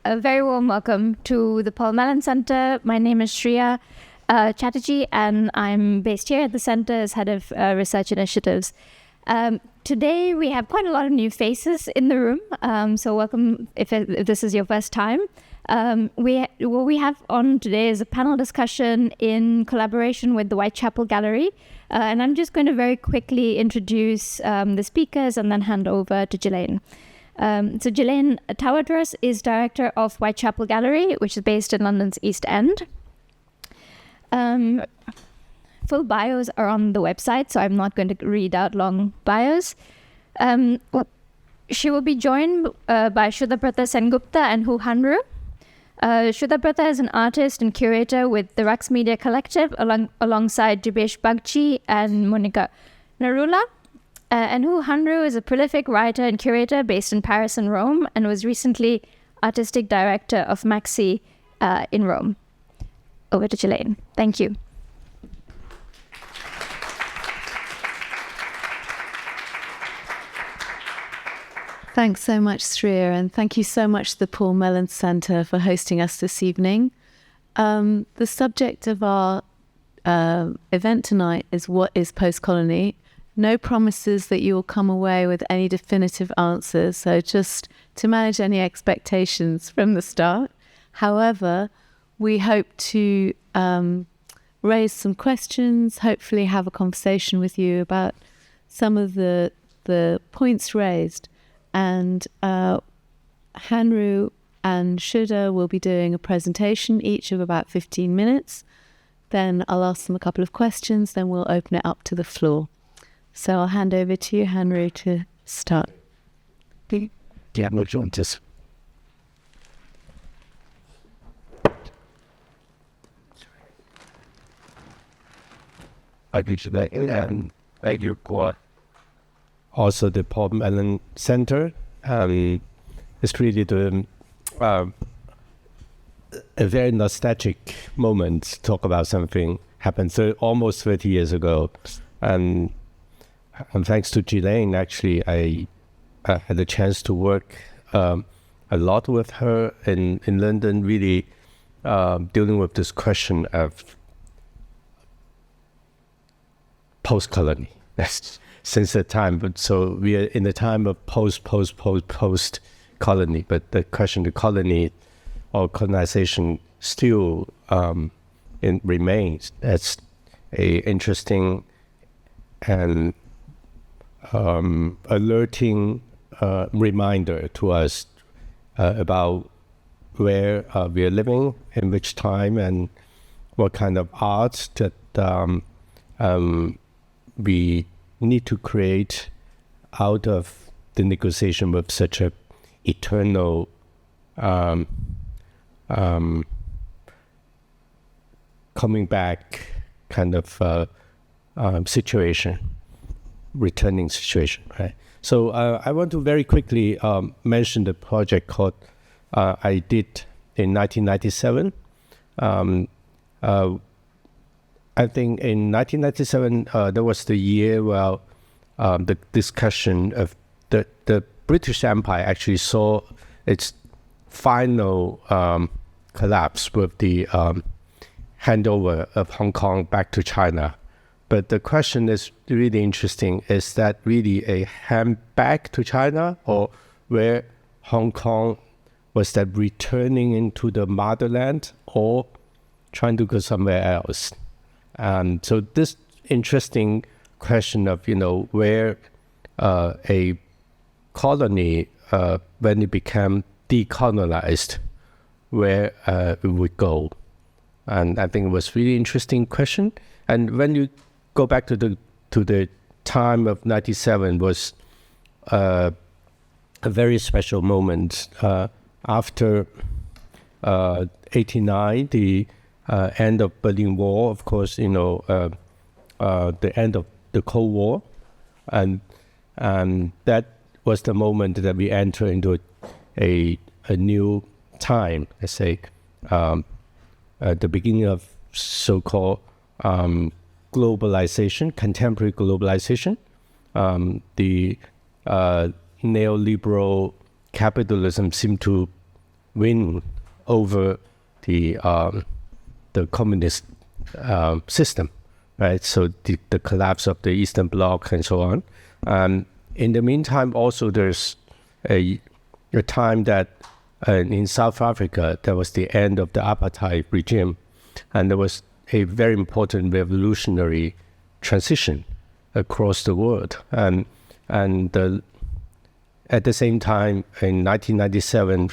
A very warm welcome to the Paul Mellon Center. My name is Shreya Chatterjee, and I'm based here at the center as head of research initiatives. Today we have quite a lot of new faces in the room, so welcome if this is your first time. What we have on today is a panel discussion in collaboration with the Whitechapel Gallery, and I'm just going to very quickly introduce the speakers and then hand over to Gilane. So Gilane Tawadros is director of Whitechapel Gallery, which is based in London's East End. Full bios are on the website, so I'm not going to read out long bios. She will be joined by Shuddhabrata Sengupta and Hanru. Shuddhabrata is an artist and curator with the Rux Media Collective alongside Jubesh Bagchi and Monica Narula. And Hanru is a prolific writer and curator based in Paris and Rome, and was recently artistic director of Maxi in Rome. Over to Gilane. Thank you. Thanks so much, Shreya, and thank you so much to the Paul Mellon Center for hosting us this evening. The subject of our event tonight is what is post-colony. No promises that you will come away with any definitive answers, so just to manage any expectations from the start. However, we hope to raise some questions, hopefully have a conversation with you about some of the points raised. And Hanru and Shuddha will be doing a presentation, each of about 15 minutes. Then I'll ask them a couple of questions, then we'll open it up to the floor. So I'll hand over to you, Hanru, to start. Yeah, no joints. I think today, and thank you for also the Paul Mellon Center. It's really a very nostalgic moment to talk about something happened almost 30 years ago. And thanks to Gilane, actually, I had the chance to work a lot with her in London, really dealing with this question of post-colony. Since that time, but so we are in the time of post-colony, but the question of colony or colonization still remains as a interesting and alerting reminder to us about where we are living, in which time, and what kind of art that we need to create out of the negotiation with such a eternal coming back kind of situation, returning situation, right? So I want to very quickly mention the project called I did in 1997. I think in 1997, there was the year where the discussion of the British Empire actually saw its final collapse with the handover of Hong Kong back to China. But the question is really interesting. Is that really a hand back to China, or where Hong Kong was that returning into the motherland, or trying to go somewhere else? So this interesting question of, where a colony, when it became de-colonised, where it would go. And I think it was really interesting question. And when you go back to the time of 97 was a very special moment. After 89, the end of Berlin Wall, of course, the end of the Cold War, and that was the moment that we enter into a new time. Let's say the beginning of so-called globalization, contemporary globalization. The neoliberal capitalism seemed to win over the communist system, right? So the collapse of the Eastern Bloc and so on. In the meantime, also there's a time that in South Africa, there was the end of the apartheid regime, and there was a very important revolutionary transition across the world. And at the same time, in 1997,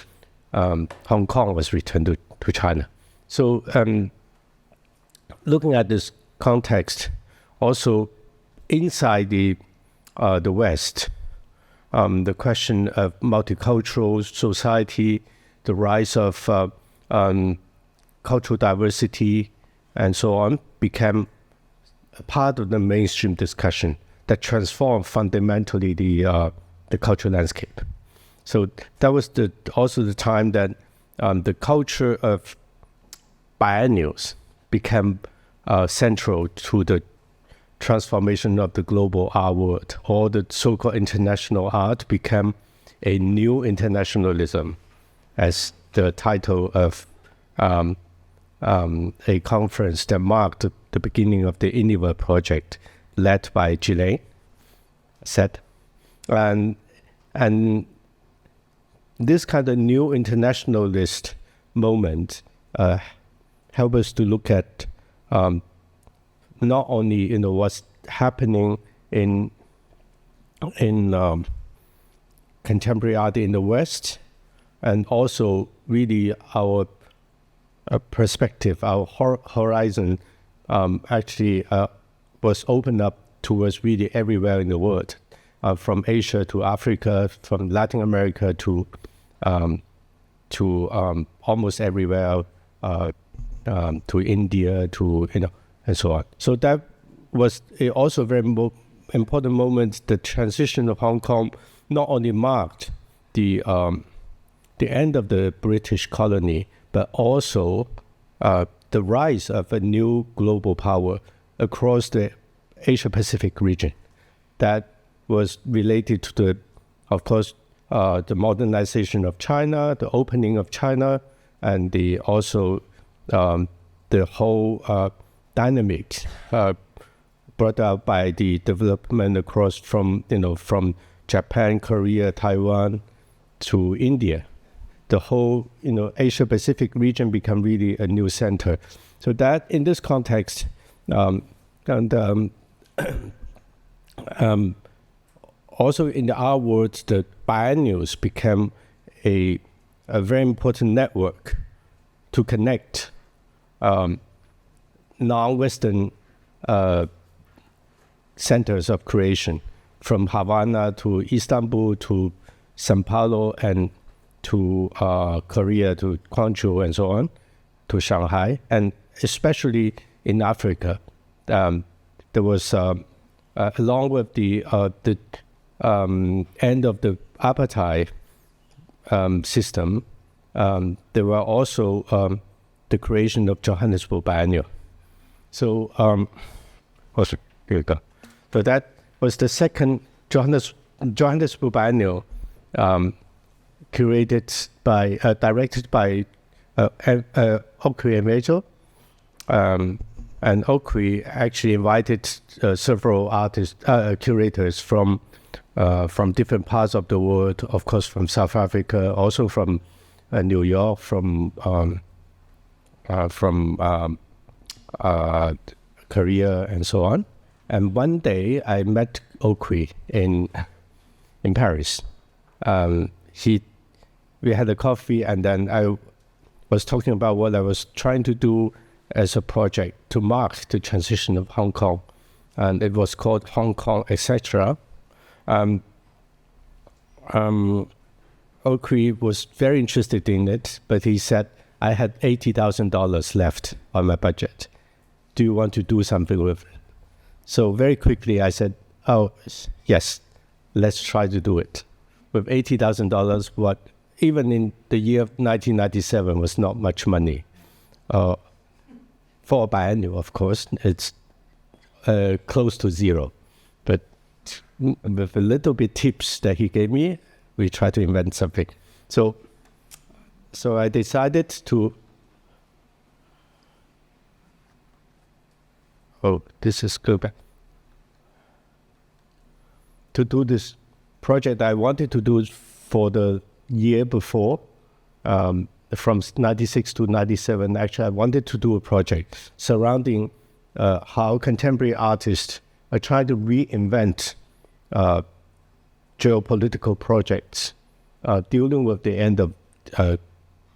Hong Kong was returned to China. So looking at this context, also inside the West, the question of multicultural society, the rise of cultural diversity, and so on, became a part of the mainstream discussion that transformed fundamentally the cultural landscape. So that was also the time that the culture of biennials became central to the transformation of the global art world. All the so-called international art became a new internationalism, as the title of a conference that marked the beginning of the Innova project, led by Gilane said. And this kind of new internationalist moment help us to look at not only what's happening in contemporary art in the West, and also really our perspective, our horizon actually was opened up towards really everywhere in the world, from Asia to Africa, from Latin America to almost everywhere, to India, to and so on. So that was also a very important moment. The transition of Hong Kong not only marked the end of the British colony, but also the rise of a new global power across the Asia-Pacific region that was related to of course, the modernization of China, the opening of China, and the whole dynamics brought out by the development across from Japan, Korea, Taiwan to India. The whole Asia-Pacific region become really a new center. So that in this context, also in the art world, the biennials became a very important network to connect non-Western centers of creation, from Havana to Istanbul to Sao Paulo and to Korea, to Guangzhou and so on, to Shanghai, and especially in Africa. There was, along with the end of the apartheid system, there were also the creation of Johannesburg Biennial. So, here we go. So that was the second Johannesburg Biennial, directed by Oakley and Rachel. And Oakley actually invited several artists, curators from different parts of the world, of course from South Africa, also from New York, from Korea and so on. And one day I met Oakley in Paris. We had a coffee, and then I was talking about what I was trying to do as a project to mark the transition of Hong Kong, and it was called Hong Kong, etc. Oakley was very interested in it, but he said, I had $80,000 left on my budget. Do you want to do something with it? So very quickly I said, oh, yes, let's try to do it. With $80,000, what even in the year of 1997 was not much money. For a biennial, of course, it's close to zero. But with a little bit tips that he gave me, we try to invent something. So So I decided to, this is go back, to do this project I wanted to do for the year before, from 96 to 97. Actually, I wanted to do a project surrounding how contemporary artists are trying to reinvent geopolitical projects dealing with the end of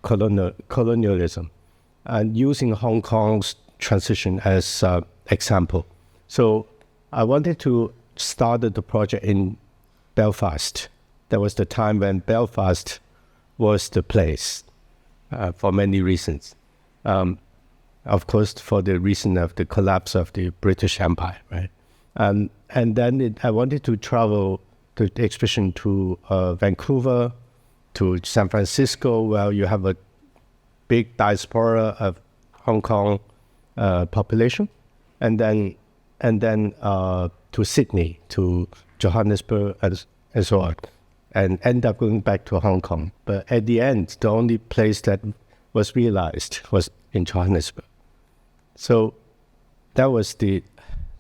colonialism, and using Hong Kong's transition as example. So I wanted to start the project in Belfast. That was the time when Belfast was the place for many reasons. Of course, for the reason of the collapse of the British Empire, right? And then I wanted to travel the exhibition to Vancouver, to San Francisco, where you have a big diaspora of Hong Kong population, and then to Sydney, to Johannesburg, and so on, and end up going back to Hong Kong. But at the end, the only place that was realized was in Johannesburg. So that was the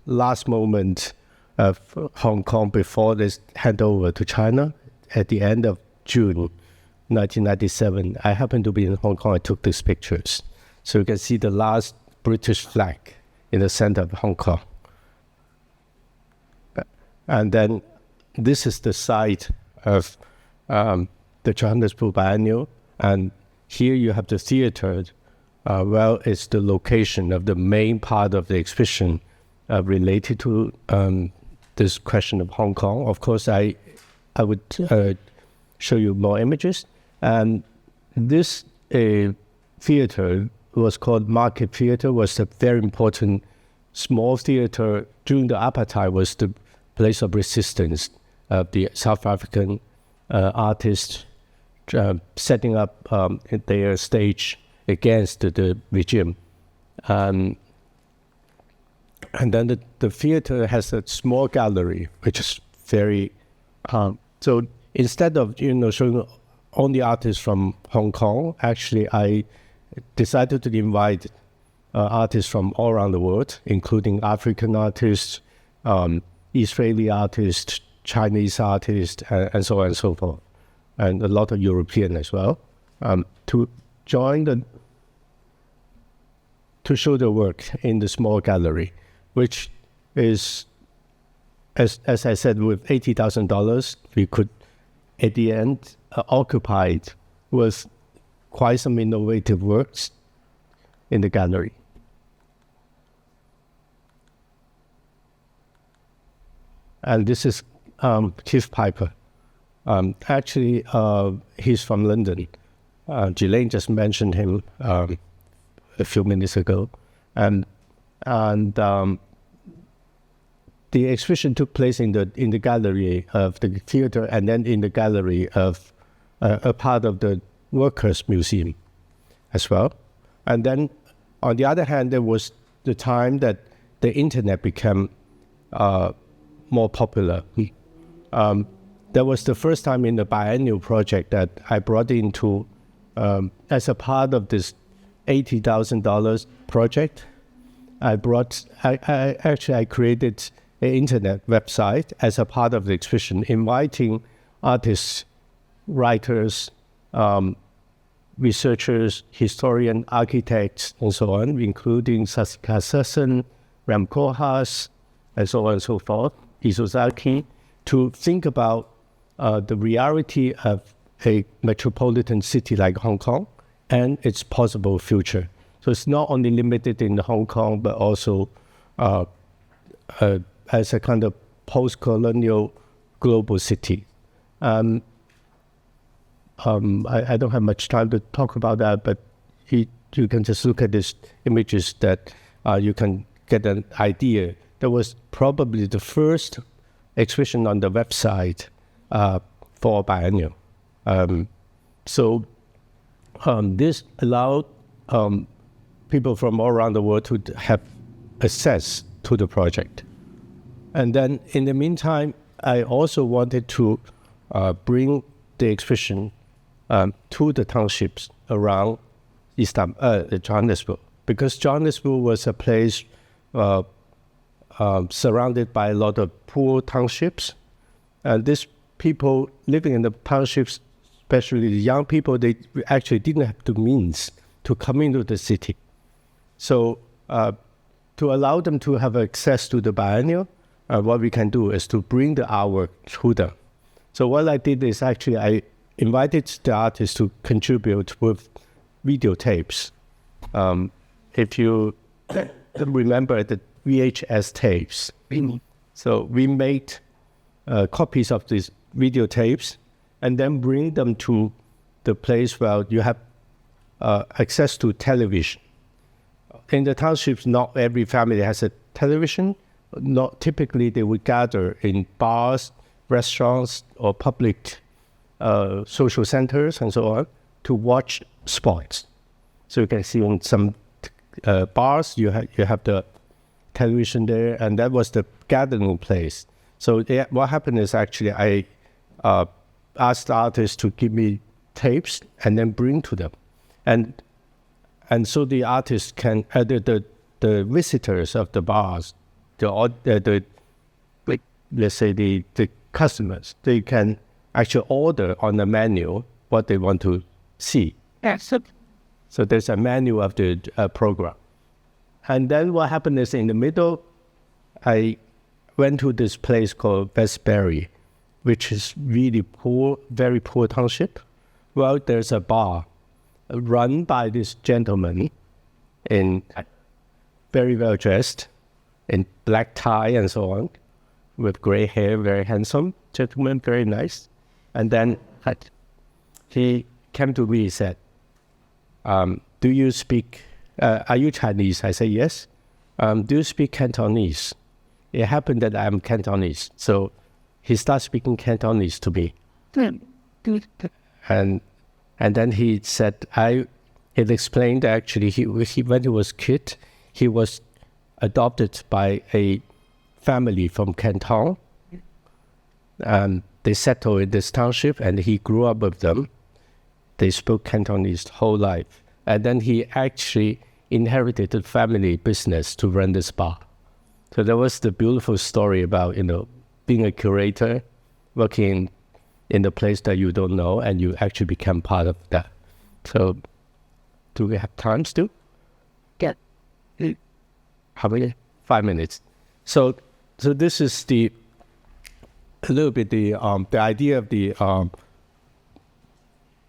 last moment of Hong Kong before this handover to China at the end of June 1997. I happened to be in Hong Kong. I took these pictures. So you can see the last British flag in the center of Hong Kong. And then this is the site of the Johannesburg Biennial. And here you have the theater. Well, it's the location of the main part of the exhibition related to this question of Hong Kong. Of course, I would show you more images. And this theater was called Market Theater, was a very important small theater during the apartheid, was the place of resistance of the South African artists setting up their stage against the regime. And then the theater has a small gallery, which is very, so instead of showing only artists from Hong Kong, actually I decided to invite artists from all around the world, including African artists, Israeli artists, Chinese artists, and so on and so forth, and a lot of European as well, to join to show the work in the small gallery, which is, as I said, with $80,000, we could, at the end, occupied with quite some innovative works in the gallery. And this is Keith Piper. Actually, he's from London. Gilane just mentioned him a few minutes ago. And the exhibition took place in the gallery of the theater, and then in the gallery of a part of the Workers' Museum as well. And then, on the other hand, there was the time that the internet became more popular. That was the first time in the biennial project that I brought into, as a part of this $80,000 project, I created an internet website as a part of the exhibition, inviting artists, writers, researchers, historians, architects, and so on, including Saskia Sasson, Ram Koolhaas, and so on and so forth, Isozaki, to think about the reality of a metropolitan city like Hong Kong and its possible future. So it's not only limited in Hong Kong, but also as a kind of post-colonial global city. I don't have much time to talk about that, but you can just look at these images that you can get an idea. That was probably the first exhibition on the website for biennial. So this allowed people from all around the world to have access to the project. And then in the meantime, I also wanted to bring the exhibition to the townships around Johannesburg, because Johannesburg was a place surrounded by a lot of poor townships. And these people living in the townships, especially the young people, they actually didn't have the means to come into the city. So to allow them to have access to the biennial, what we can do is to bring the artwork to them. So what I did is actually I invited the artists to contribute with videotapes. If you remember the VHS tapes, so we made copies of these videotapes and then bring them to the place where you have access to television. In the townships, not every family has a television. Not typically, they would gather in bars, restaurants, or public social centers and so on to watch sports. So you can see in some bars, you have the television there, and that was the gathering place. So what happened is actually I asked the artists to give me tapes and then bring to them. And so the artists can, the visitors of the bars, let's say the customers, they can actually order on the menu what they want to see. Yes. So there's a menu of the program. And then what happened is in the middle, I went to this place called Westbury, which is really poor, very poor township. Well, there's a bar run by this gentleman in very well dressed, in black tie and so on, with gray hair, very handsome gentleman, very nice. And then he came to me and said, do you speak, are you Chinese? I said, yes. Do you speak Cantonese? It happened that I'm Cantonese. So he started speaking Cantonese to me. And then he said, he explained actually, when he was a kid, he was adopted by a family from Canton. They settled in this township and he grew up with them. They spoke Cantonese whole life. And then he actually inherited the family business to run this bar. So that was the beautiful story about, being a curator, working in the place that you don't know, and you actually become part of that. So do we have time still? Yeah. How many? 5 minutes. So this is a little bit the idea of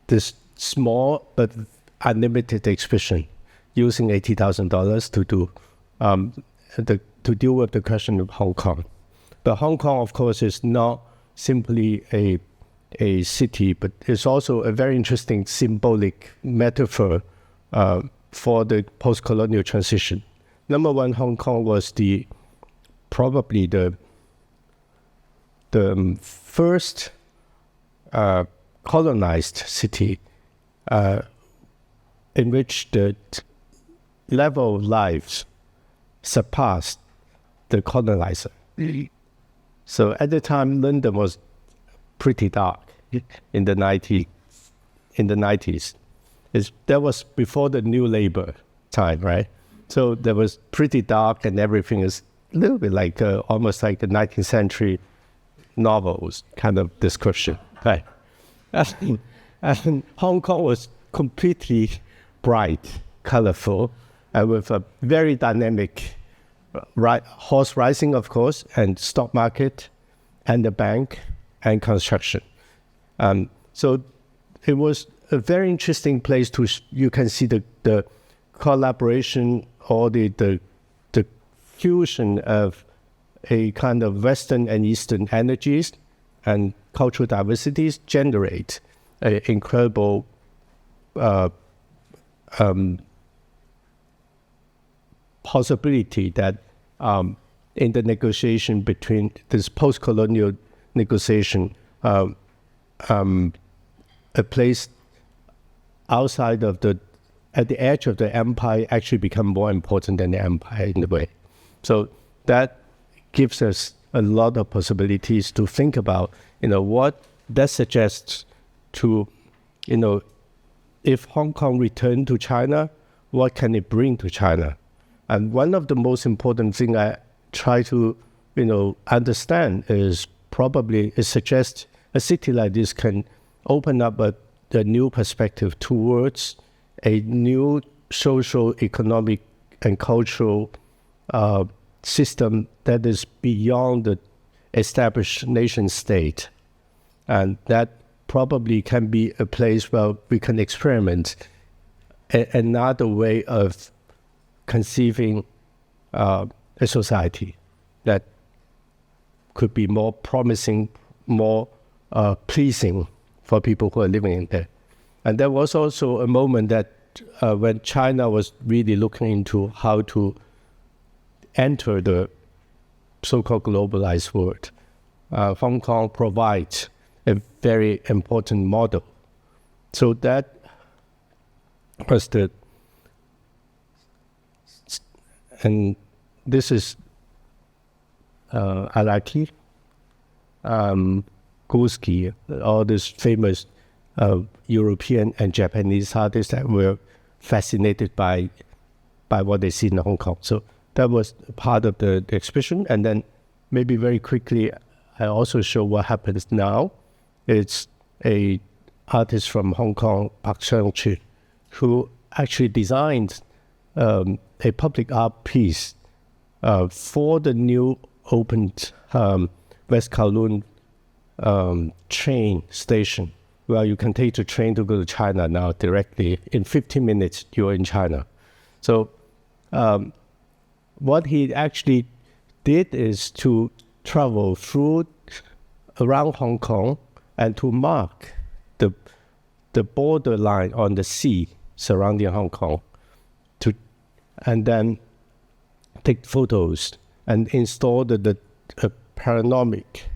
this small but unlimited exhibition, using $80,000 to deal with the question of Hong Kong. But Hong Kong, of course, is not simply a city, but it's also a very interesting symbolic metaphor for the post-colonial transition. Number one, Hong Kong was probably the first colonized city in which the level of life surpassed the colonizer. So at the time, London was pretty dark in the 90s. That was before the New Labour time, right? So that was pretty dark, and everything is a little bit like almost like the 19th century novels kind of description, right? And Hong Kong was completely bright, colorful, and with a very dynamic horse racing, of course, and stock market, and the bank, and construction. So it was a very interesting place you can see the collaboration or the fusion of a kind of Western and Eastern energies and cultural diversities generate an incredible possibility that in the negotiation between this post-colonial negotiation, a place outside of at the edge of the empire actually become more important than the empire in a way. So that gives us a lot of possibilities to think about, what that suggests to if Hong Kong returned to China, what can it bring to China? And one of the most important things I try to, understand is probably it suggests a city like this can open up a new perspective towards a new social, economic, and cultural system that is beyond the established nation state. And that probably can be a place where we can experiment another way of conceiving a society that could be more promising, more pleasing for people who are living in there. And there was also a moment that when China was really looking into how to enter the so-called globalized world, Hong Kong provides a very important model. So that was and this is Alaki, Gursky, all these famous European and Japanese artists that were fascinated by what they see in Hong Kong. So that was part of the exhibition. And then maybe very quickly, I also show what happens now. It's a artist from Hong Kong, Park Chung-chi, who actually designed a public art piece for the new opened West Kowloon train station, where you can take the train to go to China now directly. In 15 minutes, you're in China. So what he actually did is to travel around Hong Kong and to mark the borderline on the sea surrounding Hong Kong, and then take photos and install the panoramic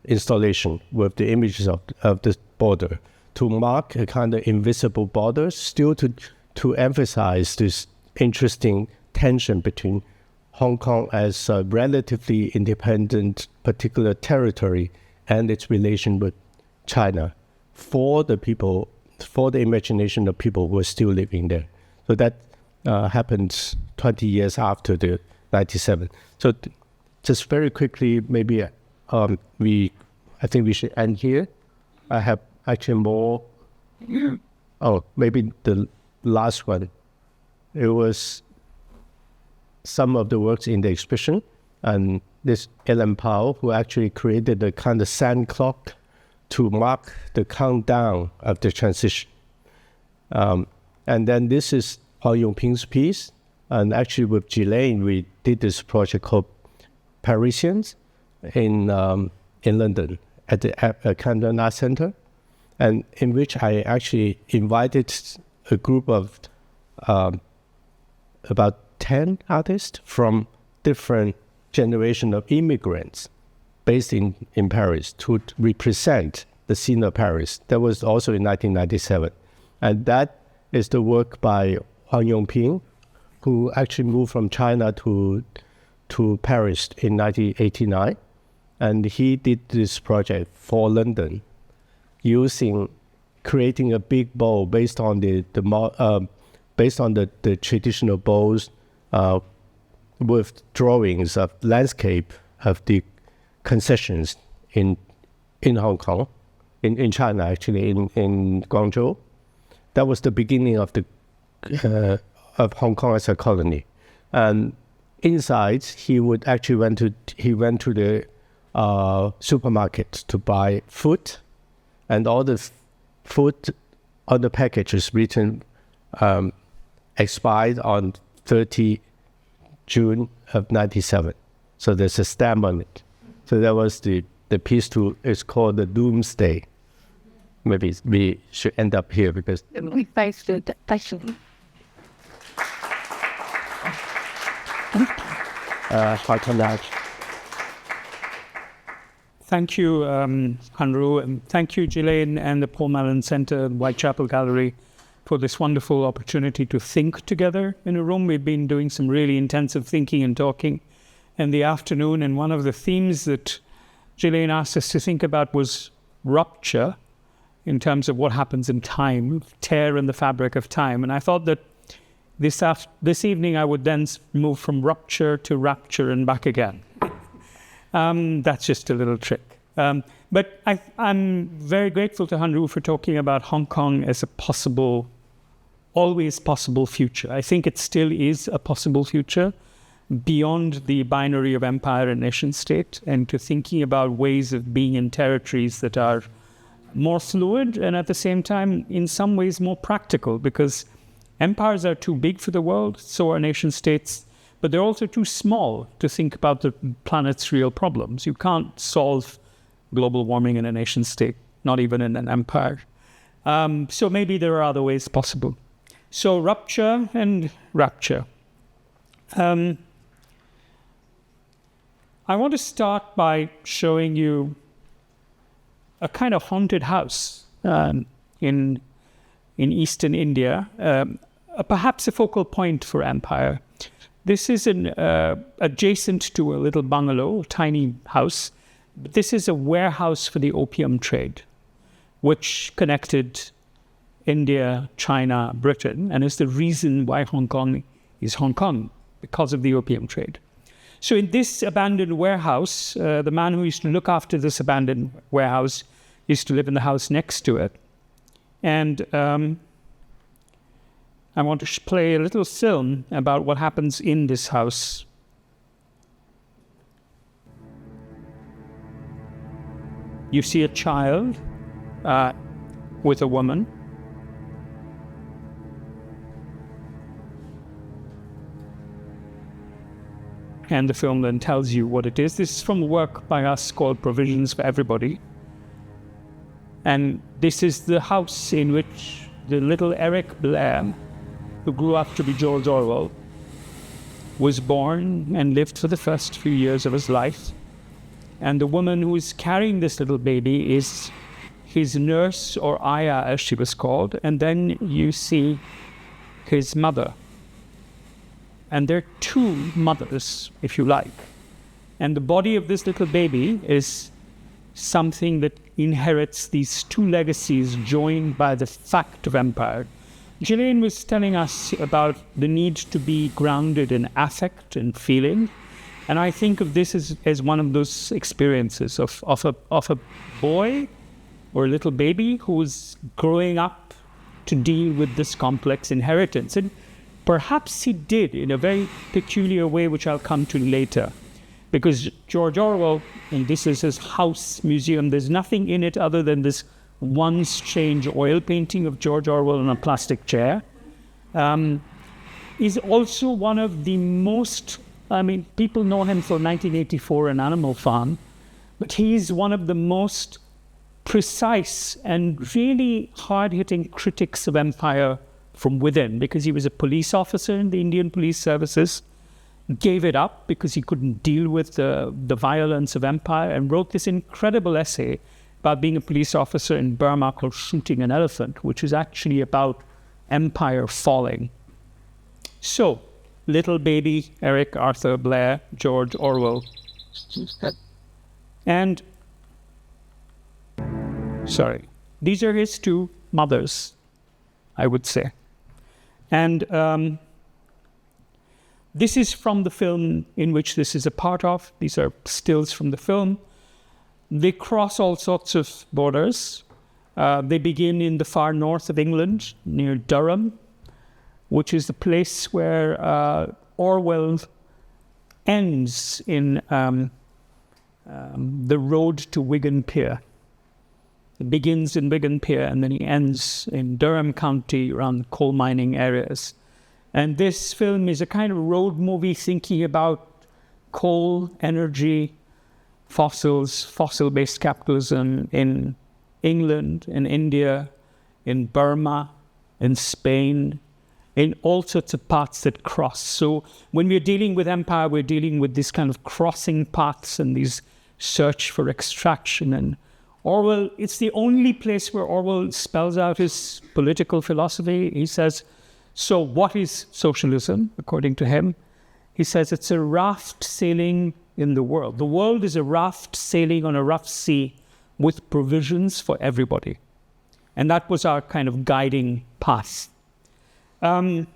installation with the images of the border to mark a kind of invisible border, still to emphasize this interesting tension between Hong Kong as a relatively independent particular territory and its relation with China for the people, for the imagination of people who are still living there. So that happened 20 years after the 97. So just very quickly, maybe I think we should end here. I have actually more. Oh, maybe the last one. It was some of the works in the exhibition, and this Ellen Powell, who actually created a kind of sand clock to mark the countdown of the transition. And then this is Huang Yongping's piece, and actually with Gilane, we did this project called Parisians in London at the Camden Art Center, and in which I actually invited a group of about 10 artists from different generations of immigrants based in Paris to represent the scene of Paris. That was also in 1997. And that is the work by Huang Yongping, who actually moved from China to Paris in 1989. And he did this project for London, creating a big bowl based on the traditional bowls, with drawings of landscape of the concessions in Hong Kong, in China actually, in Guangzhou. That was the beginning of of Hong Kong as a colony. And inside, he went to the supermarket to buy food, and all the food on the package is written expired on 30 June of 97. So there's a stamp on it. So that was the piece it's called the Doomsday. Maybe we should end up here because we faced it. Thank you, Hanru, and thank you, Gilane, and the Paul Mellon Center, Whitechapel Gallery, for this wonderful opportunity to think together in a room. We've been doing some really intensive thinking and talking in the afternoon, and one of the themes that Gilane asked us to think about was rupture in terms of what happens in time, tear in the fabric of time. And I thought that this evening I would then move from rupture to rapture and back again. That's just a little trick. But I'm very grateful to Hanru for talking about Hong Kong as a possible, always possible future. I think it still is a possible future beyond the binary of empire and nation state, and to thinking about ways of being in territories that are more fluid and at the same time in some ways more practical, because empires are too big for the world, so are nation states, but they're also too small to think about the planet's real problems. You can't solve global warming in a nation state, not even in an empire. So maybe there are other ways possible. So rupture and rapture. I want to start by showing you a kind of haunted house in eastern India, perhaps a focal point for empire. This is adjacent to a little bungalow, a tiny house. But this is a warehouse for the opium trade, which connected India, China, Britain, and is the reason why Hong Kong is Hong Kong, because of the opium trade. So in this abandoned warehouse, the man who used to look after this abandoned warehouse used to live in the house next to it. And I want to play a little film about what happens in this house. You see a child with a woman. And the film then tells you what it is. This is from a work by us called Provisions for Everybody. And this is the house in which the little Eric Blair, who grew up to be George Orwell, was born and lived for the first few years of his life. And the woman who is carrying this little baby is his nurse, or Aya as she was called. And then you see his mother. And there are two mothers, if you like. And the body of this little baby is something that inherits these two legacies joined by the fact of empire. Gilane was telling us about the need to be grounded in affect and feeling. And I think of this as one of those experiences of a boy or a little baby who's growing up to deal with this complex inheritance. And perhaps he did in a very peculiar way, which I'll come to later. Because George Orwell, and this is his house museum, there's nothing in it other than this one strange oil painting of George Orwell on a plastic chair, is also one of the most, people know him for 1984, An Animal Farm, but he's one of the most precise and really hard-hitting critics of empire from within, because he was a police officer in the Indian police services, gave it up because he couldn't deal with the violence of empire, and wrote this incredible essay about being a police officer in Burma called Shooting an Elephant, which is actually about empire falling. So, little baby Eric Arthur Blair, George Orwell. And, these are his two mothers, I would say. And this is from the film in which this is a part of. These are stills from the film. They cross all sorts of borders. They begin in the far north of England, near Durham, which is the place where Orwell ends in the road to Wigan Pier. It begins in Wigan Pier and then he ends in Durham County around coal mining areas. And this film is a kind of road movie thinking about coal, energy, fossils, fossil-based capitalism in England, in India, in Burma, in Spain, in all sorts of paths that cross. So when we're dealing with empire, we're dealing with this kind of crossing paths and these search for extraction. And Orwell, it's the only place where Orwell spells out his political philosophy. He says, so what is socialism, according to him? He says it's a raft sailing in the world. The world is a raft sailing on a rough sea with provisions for everybody. And that was our kind of guiding path. To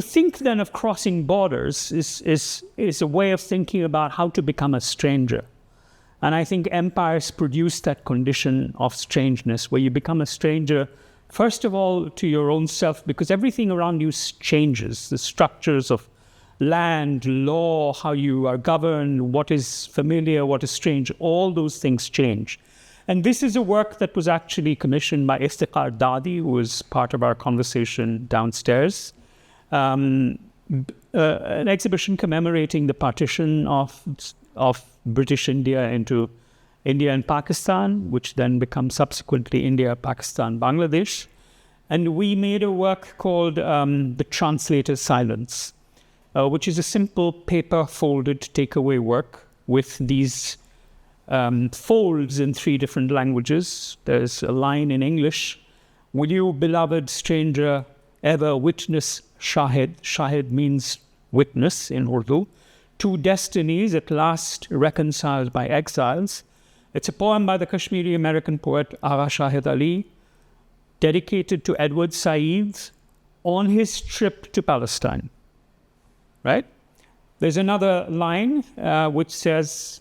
think then of crossing borders is a way of thinking about how to become a stranger. And I think empires produce that condition of strangeness, where you become a stranger, first of all, to your own self, because everything around you changes. The structures of land, law, how you are governed, what is familiar, what is strange, all those things change. And this is a work that was actually commissioned by Iftikhar Dadi, who was part of our conversation downstairs. An exhibition commemorating the partition of British India into India and Pakistan, which then becomes subsequently India, Pakistan, Bangladesh. And we made a work called The Translator's Silence, which is a simple paper-folded takeaway work with these folds in 3 different languages. There's a line in English: "Will you, beloved stranger, ever witness Shahid?" Shahid means witness in Urdu. "Two destinies at last reconciled by exiles." It's a poem by the Kashmiri American poet Agha Shahid Ali, dedicated to Edward Said on his trip to Palestine. Right? There's another line which says,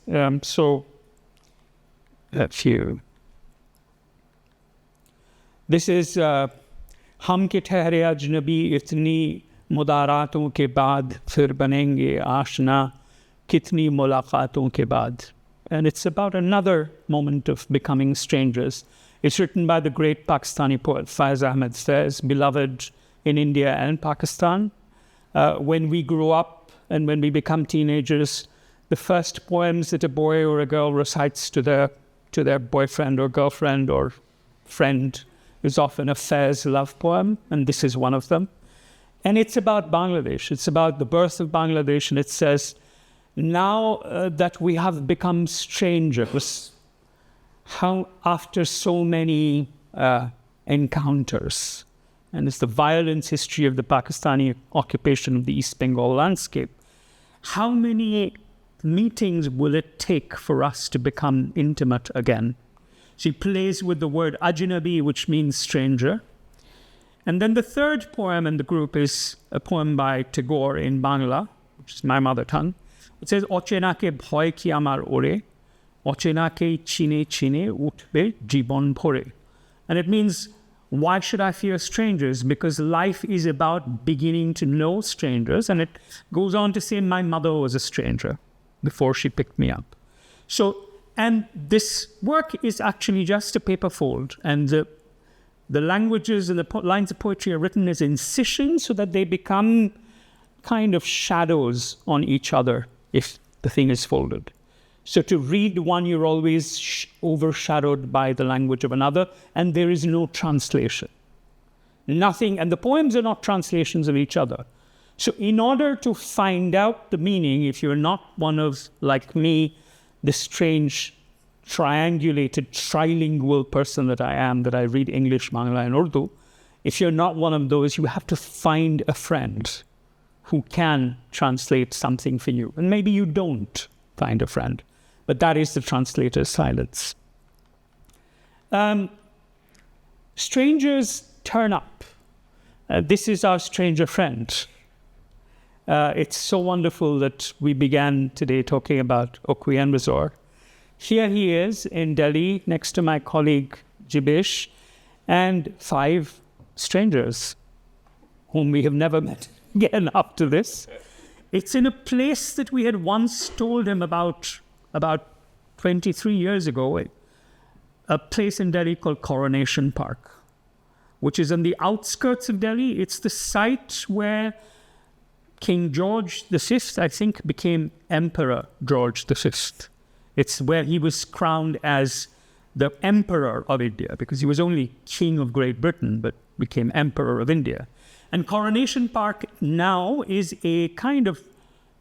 this is हम के ठहरे अजनबी इतनी मुदारातों के बाद फिर बनेंगे आशना कितनी मुलाकातों के बाद. And it's about another moment of becoming strangers. It's written by the great Pakistani poet Faiz Ahmed Faiz, beloved in India and Pakistan. When we grow up and when we become teenagers, the first poems that a boy or a girl recites to their boyfriend or girlfriend or friend is often a Faiz love poem, and this is one of them. And it's about Bangladesh. It's about the birth of Bangladesh, and it says, now that we have become strangers, how after so many encounters, and it's the violence history of the Pakistani occupation of the East Bengal landscape, how many meetings will it take for us to become intimate again? She plays with the word ajnabi, which means stranger. And then the third poem in the group is a poem by Tagore in Bangla, which is my mother tongue. It says, "Ochena ke bhoy ki amar ore, ochena ke chine chine utbe jibon bhore." And it means, why should I fear strangers? Because life is about beginning to know strangers. And it goes on to say, my mother was a stranger before she picked me up. And this work is actually just a paper fold. And the languages and the lines of poetry are written as incisions so that they become kind of shadows on each other if the thing is folded. So to read one, you're always overshadowed by the language of another, and there is no translation. Nothing, and the poems are not translations of each other. So in order to find out the meaning, if you're not one of, like me, the strange, triangulated, trilingual person that I am, that I read English, Bangla, and Urdu, if you're not one of those, you have to find a friend who can translate something for you. And maybe you don't find a friend, but that is the translator's silence. Strangers turn up. This is our stranger friend. It's so wonderful that we began today talking about Okwi Enwezor. Here he is in Delhi next to my colleague Jibesh and 5 strangers whom we have never met again after this. It's in a place that we had once told him about 23 years ago, a place in Delhi called Coronation Park, which is on the outskirts of Delhi. It's the site where King George V, I think, became Emperor George V. It's where he was crowned as the Emperor of India, because he was only King of Great Britain, but became Emperor of India. And Coronation Park now is a kind of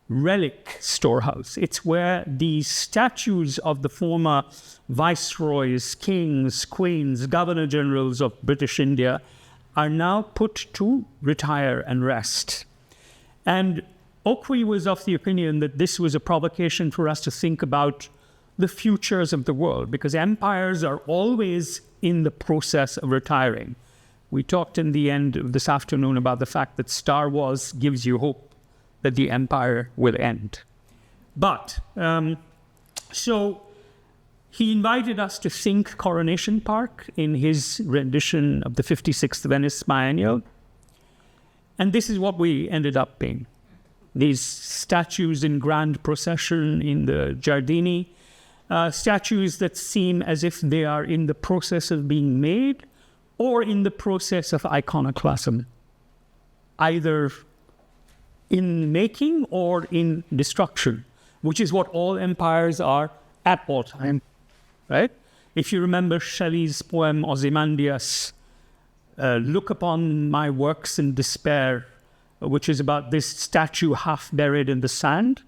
relic storehouse. It's where the statues of the former viceroys, kings, queens, governor-generals of British India are now put to retire and rest. And Okwi was of the opinion that this was a provocation for us to think about the futures of the world, because empires are always in the process of retiring. We talked in the end of this afternoon about the fact that Star Wars gives you hope that the empire will end. But, so he invited us to think Coronation Park in his rendition of the 56th Venice Biennial. And this is what we ended up being. These statues in grand procession in the Giardini, statues that seem as if they are in the process of being made or in the process of iconoclasm, either in making or in destruction, which is what all empires are at all time, right? If you remember Shelley's poem Ozymandias, look upon my works in despair, which is about this statue half buried in the sand.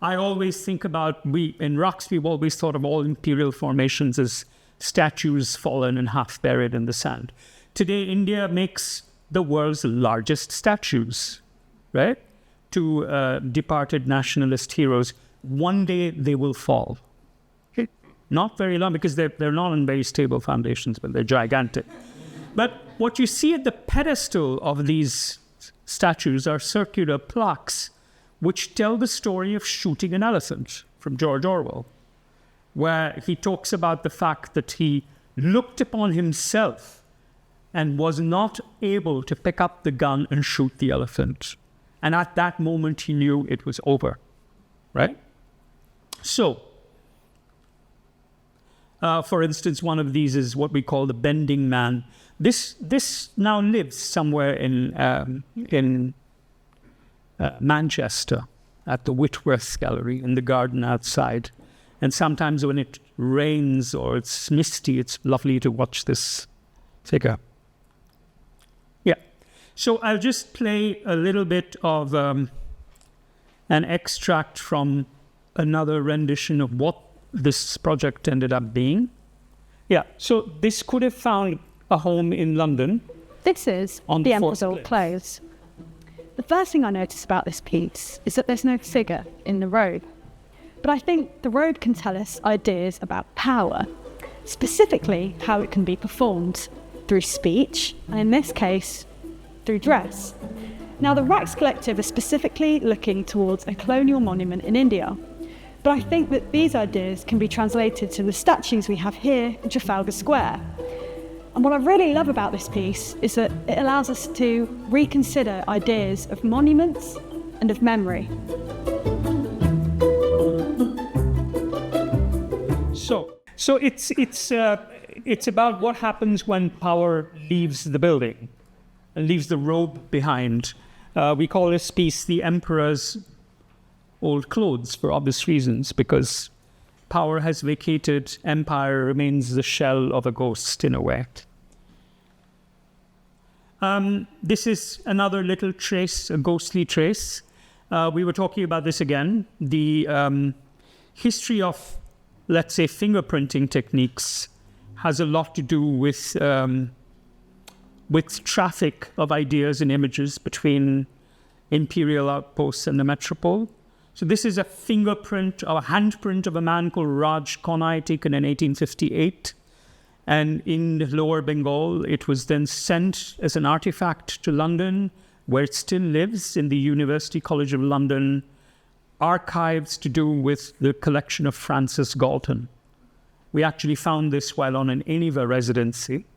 I always think about, in rocks, we've always thought of all imperial formations as statues fallen and half buried in the sand. Today, India makes the world's largest statues, right? To departed nationalist heroes. One day they will fall. Not very long, because they're not on very stable foundations, but they're gigantic. But what you see at the pedestal of these statues are circular plaques which tell the story of shooting an elephant from George Orwell, where he talks about the fact that he looked upon himself and was not able to pick up the gun and shoot the elephant. And at that moment, he knew it was over, right? So, for instance, one of these is what we call the bending man. This now lives somewhere in Manchester at the Whitechapel Gallery in the garden outside. And sometimes when it rains or it's misty, it's lovely to watch this figure. Yeah. So I'll just play a little bit of an extract from another rendition of what this project ended up being. Yeah, so this could have found a home in London. This is the Emperor's Old Clothes. The first thing I noticed about this piece is that there's no figure in the robe. But I think the robe can tell us ideas about power, specifically how it can be performed through speech, and in this case, through dress. Now, the Rax Collective is specifically looking towards a colonial monument in India, but I think that these ideas can be translated to the statues we have here in Trafalgar Square. And what I really love about this piece is that it allows us to reconsider ideas of monuments and of memory. So it's about what happens when power leaves the building and leaves the robe behind. We call this piece the Emperor's Old Clothes for obvious reasons, because power has vacated, empire remains the shell of a ghost in a way. This is another little trace, a ghostly trace. We were talking about this again. The history of, let's say, fingerprinting techniques has a lot to do with traffic of ideas and images between imperial outposts and the metropole. So this is a fingerprint, or a handprint of a man called Raj Konai taken in 1858. And in Lower Bengal, it was then sent as an artifact to London, where it still lives in the University College of London archives to do with the collection of Francis Galton. We actually found this while on an ENIVA residency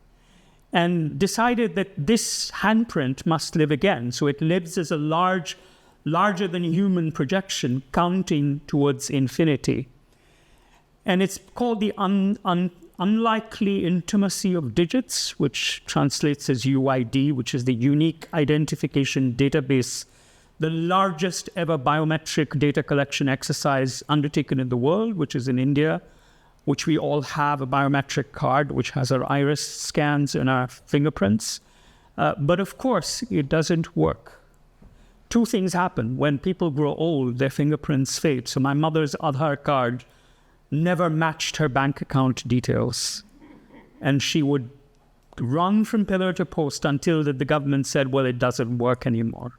and decided that this handprint must live again. So it lives as a larger than human projection counting towards infinity. And it's called the unlikely intimacy of digits, which translates as UID, which is the unique identification database, the largest ever biometric data collection exercise undertaken in the world, which is in India, which we all have a biometric card, which has our iris scans and our fingerprints. But of course, it doesn't work. Two things happen. When people grow old, their fingerprints fade. So my mother's Aadhaar card never matched her bank account details. And she would run from pillar to post until the government said, well, it doesn't work anymore.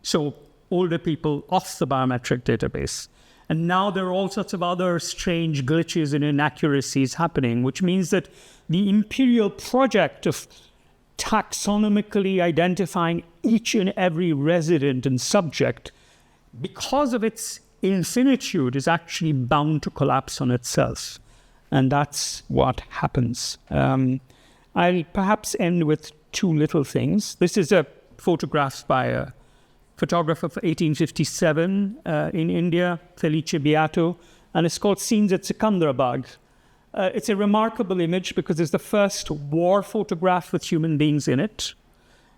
So older people off the biometric database. And now there are all sorts of other strange glitches and inaccuracies happening, which means that the imperial project of taxonomically identifying each and every resident and subject, because of its infinitude, is actually bound to collapse on itself. And that's what happens. I'll perhaps end with two little things. This is a photograph by a photographer from 1857 in India, Felice Beato, and it's called Scenes at Secunderabad. It's a remarkable image because it's the first war photograph with human beings in it.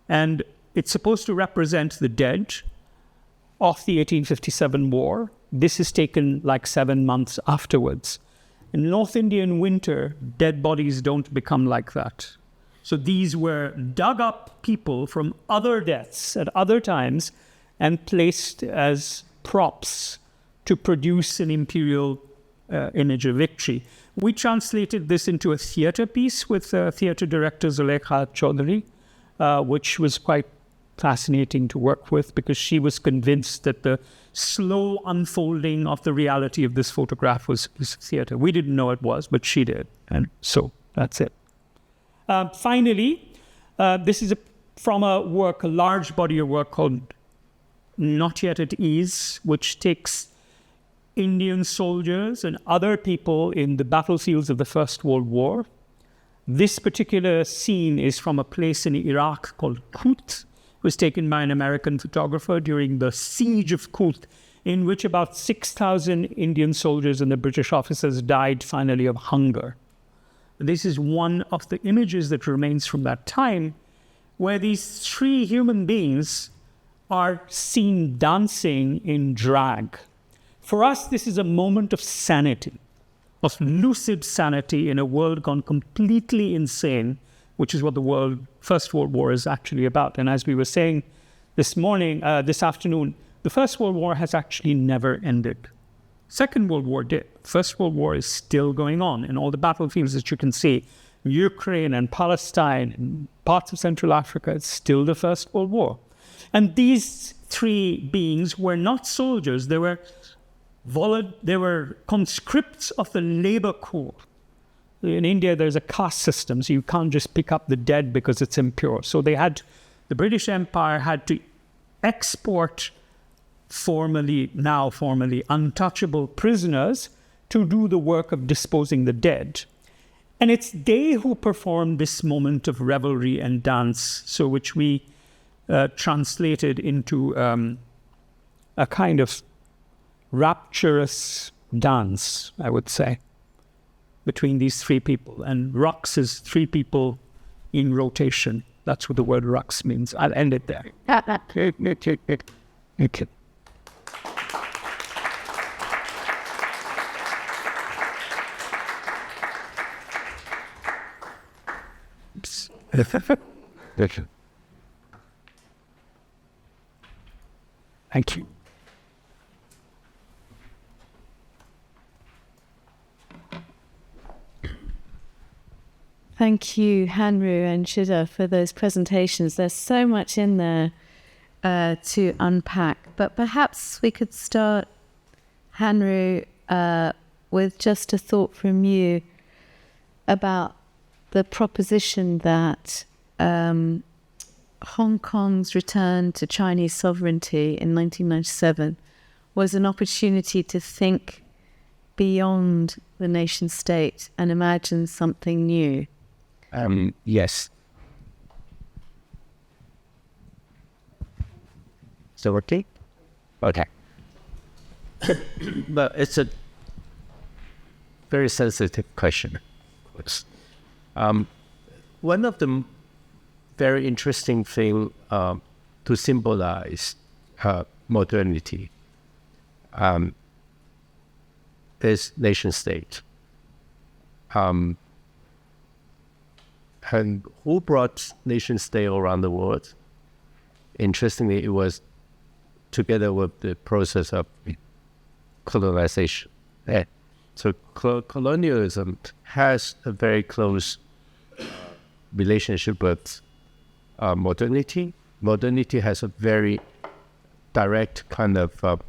And it's supposed to represent the dead of the 1857 war. This is taken like 7 months afterwards. In North Indian winter, dead bodies don't become like that. So these were dug up people from other deaths at other times and placed as props to produce an imperial image of victory. We translated this into a theatre piece with theatre director Zulekha Chaudhary, which was quite fascinating to work with because she was convinced that the slow unfolding of the reality of this photograph was theatre. We didn't know it was, but she did. And so that's it. Finally, this is from a large body of work called Not Yet at Ease, which takes Indian soldiers and other people in the battlefields of the First World War. This particular scene is from a place in Iraq called Kut. It was taken by an American photographer during the siege of Kut, in which about 6,000 Indian soldiers and the British officers died finally of hunger. This is one of the images that remains from that time, where these three human beings are seen dancing in drag. For us, this is a moment of sanity, of lucid sanity in a world gone completely insane, which is what the First World War is actually about. And as we were saying this afternoon, the First World War has actually never ended. Second World War did. First World War is still going on in all the battlefields that you can see. Ukraine and Palestine and parts of Central Africa, it's still the First World War. And these three beings were not soldiers. They were conscripts of the labor corps. In India, there's a caste system, so you can't just pick up the dead because it's impure. So the British Empire had to export formerly untouchable prisoners to do the work of disposing the dead. And it's they who perform this moment of revelry and dance, so which we translated into a kind of rapturous dance, I would say, between these three people. And rux is three people in rotation. That's what the word rux means. I'll end it there. Okay. Thank you. Thank you, Hanru and Shuddha, for those presentations. There's so much in there to unpack. But perhaps we could start, Hanru, with just a thought from you about the proposition that Hong Kong's return to Chinese sovereignty in 1997 was an opportunity to think beyond the nation state and imagine something new. Yes. So okay? Okay. But it's a very sensitive question. One of the very interesting thing to symbolize modernity is nation state. And who brought nation state around the world? Interestingly, it was together with the process of colonization. So colonialism has a very close relationship with modernity. Modernity has a very direct kind of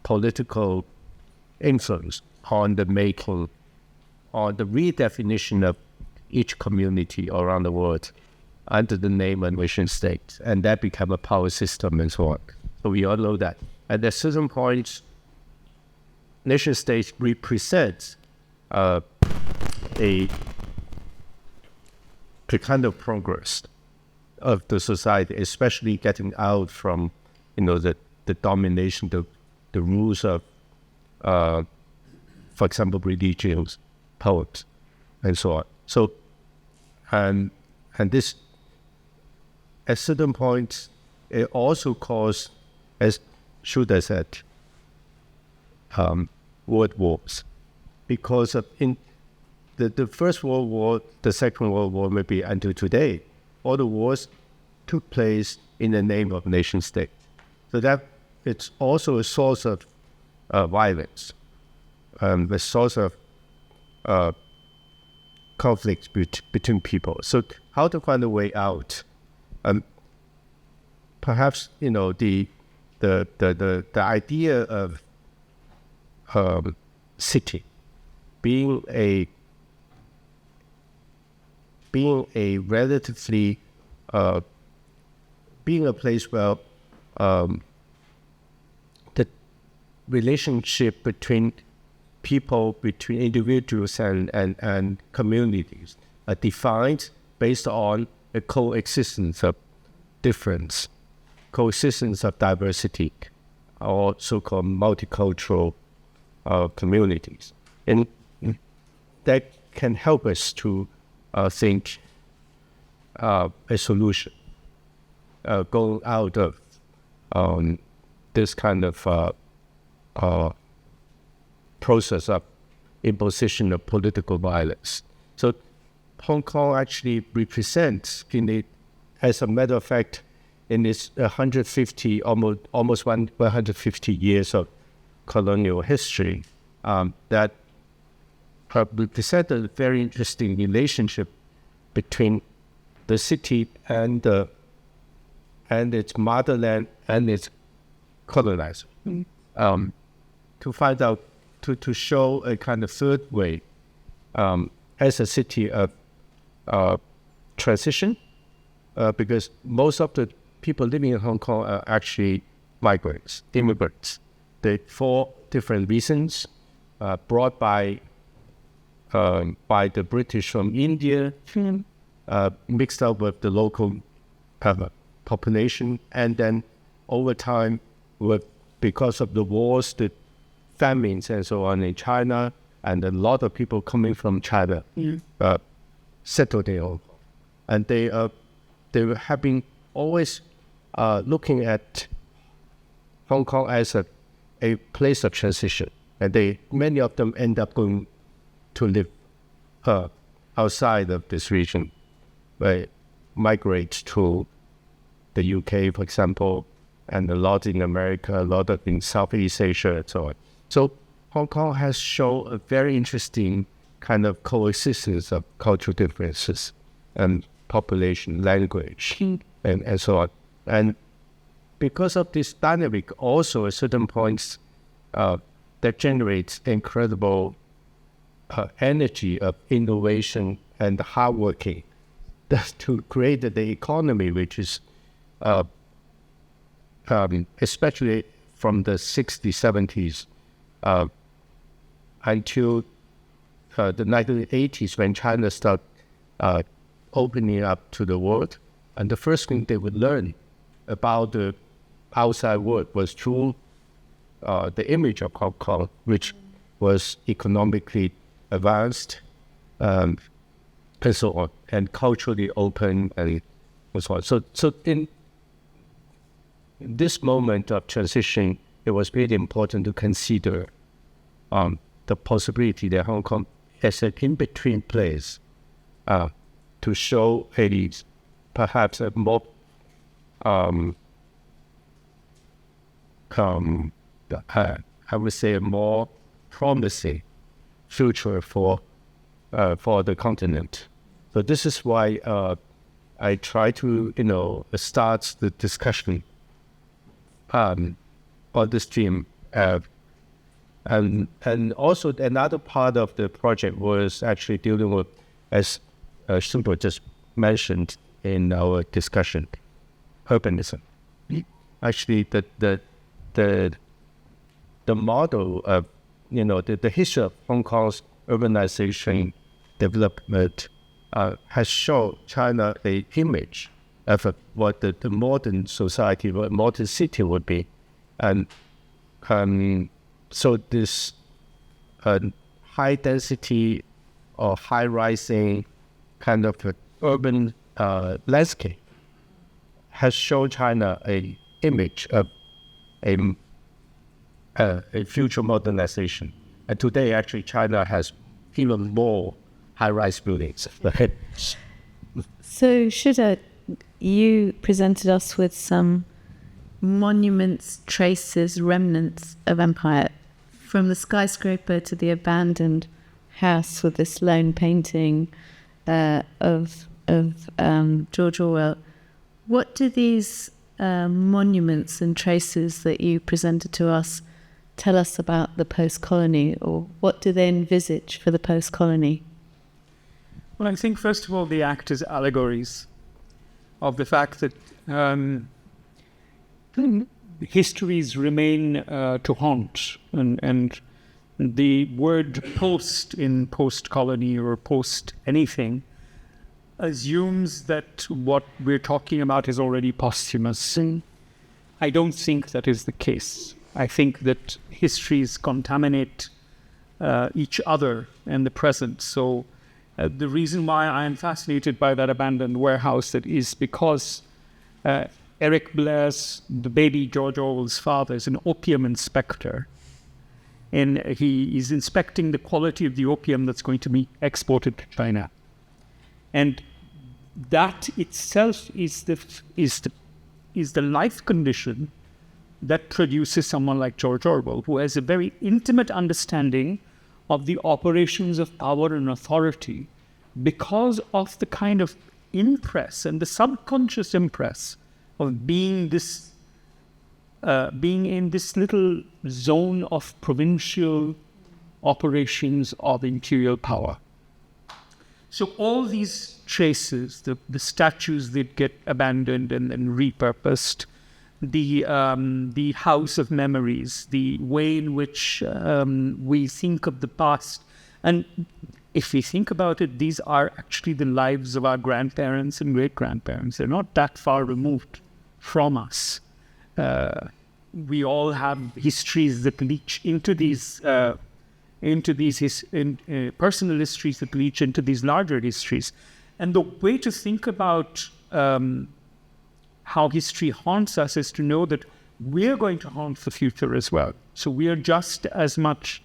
political influence on the making, on the redefinition of each community around the world under the name of nation state, and that became a power system and so on. So we all know that. At a certain point, nation states represent the kind of progress of the society, especially getting out from, the domination, the rules of, for example, religions, poets, and so on. So, and this, at certain point, it also caused, as Shuddha said, world wars, because of in the First World War, the Second World War, maybe until today, all the wars took place in the name of nation state. So that it's also a source of violence, a source of conflict between people. So how to find a way out? Perhaps the idea of city being a relatively being a place where the relationship between people, between individuals and communities are defined based on a coexistence of difference, coexistence of diversity, or so-called multicultural communities. And that can help us to think a solution going out of this kind of process of imposition of political violence. So Hong Kong actually represents, as a matter of fact, in its 150, almost 150 years of colonial history, that represent a very interesting relationship between the city and its motherland and its colonizer. To find out, to show a kind of third way as a city of transition, because most of the people living in Hong Kong are actually migrants, immigrants. For different reasons, brought by the British from India, mixed up with the local population, and then over time, because of the wars, the famines and so on in China, and a lot of people coming from China settled in Hong Kong, and they were having always looking at Hong Kong as a place of transition, and many of them end up going to live outside of this region, they migrate to the UK, for example, and a lot in America, a lot in Southeast Asia, and so on. So Hong Kong has shown a very interesting kind of coexistence of cultural differences and population, language, and so on. And because of this dynamic, also at certain points, that generates incredible energy of innovation and hard working to create the economy, which is especially from the 60s, 70s until the 1980s, when China started opening up to the world. And the first thing they would learn about the outside world was through the image of Hong Kong, which was economically advanced, and so on, and culturally open, and so on. So in this moment of transition, it was really important to consider the possibility that Hong Kong as an in-between place to show perhaps a more I would say a more promising future for the continent. So this is why I try to start the discussion on this theme And also another part of the project was actually dealing with, as Shuddhabrata just mentioned in our discussion, urbanism. Actually, the model of, the history of Hong Kong's urbanization development has shown China a image of what the modern society, what modern city would be. And so this high density or high rising kind of urban landscape has shown China a image of a future modernization. And today, actually, China has even more high-rise buildings. So, Shuddha, you presented us with some monuments, traces, remnants of empire, from the skyscraper to the abandoned house with this lone painting of George Orwell. What do these monuments and traces that you presented to us tell us about the post-colony, or what do they envisage for the post-colony? Well, I think, first of all, they act as allegories of the fact that histories remain to haunt, and the word post in post-colony or post anything assumes that what we're talking about is already posthumous. I don't think that is the case. I think that histories contaminate each other and the present. So the reason why I am fascinated by that abandoned warehouse that is because Eric Blair's, the baby George Orwell's father, is an opium inspector. And he is inspecting the quality of the opium that's going to be exported to China. And that itself is the life condition that produces someone like George Orwell, who has a very intimate understanding of the operations of power and authority because of the kind of impress and the subconscious impress of being in this little zone of provincial operations of imperial power. So all these traces, the statues that get abandoned and repurposed, the house of memories, the way in which we think of the past. And if we think about it, these are actually the lives of our grandparents and great-grandparents. They're not that far removed from us. We all have histories that leach into these personal histories that leach into these larger histories. And the way to think about how history haunts us is to know that we're going to haunt the future as well. So we are just as much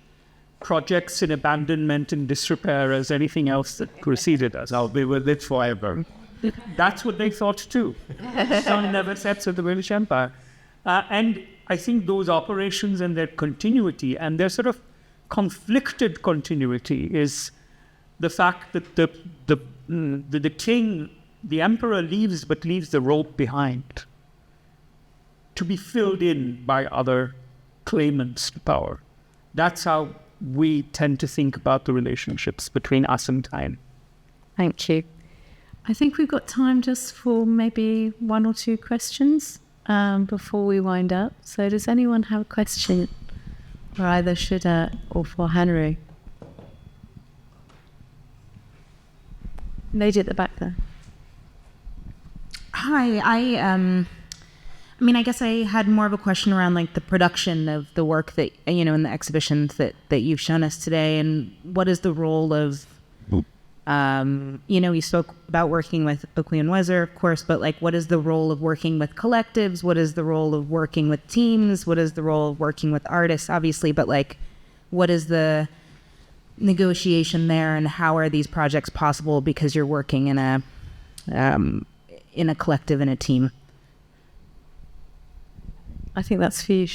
projects in abandonment and disrepair as anything else that preceded us. Now we will live forever. That's what they thought too. Sun never sets of the British Empire. And I think those operations and their continuity and their sort of conflicted continuity is the fact that the king, the emperor leaves, but leaves the rope behind to be filled in by other claimants to power. That's how we tend to think about the relationships between us and time. Thank you. I think we've got time just for maybe one or two questions before we wind up. So does anyone have a question for either Shuddha or for Hanru? Lady at the back there. Hi, I guess I had more of a question around like the production of the work that, in the exhibitions that you've shown us today, and what is the role of, you spoke about working with Oakley and Weser, of course, but like what is the role of working with collectives? What is the role of working with teams? What is the role of working with artists, obviously, but like what is the negotiation there, and how are these projects possible because you're working in a collective, in a team? I think that's for you.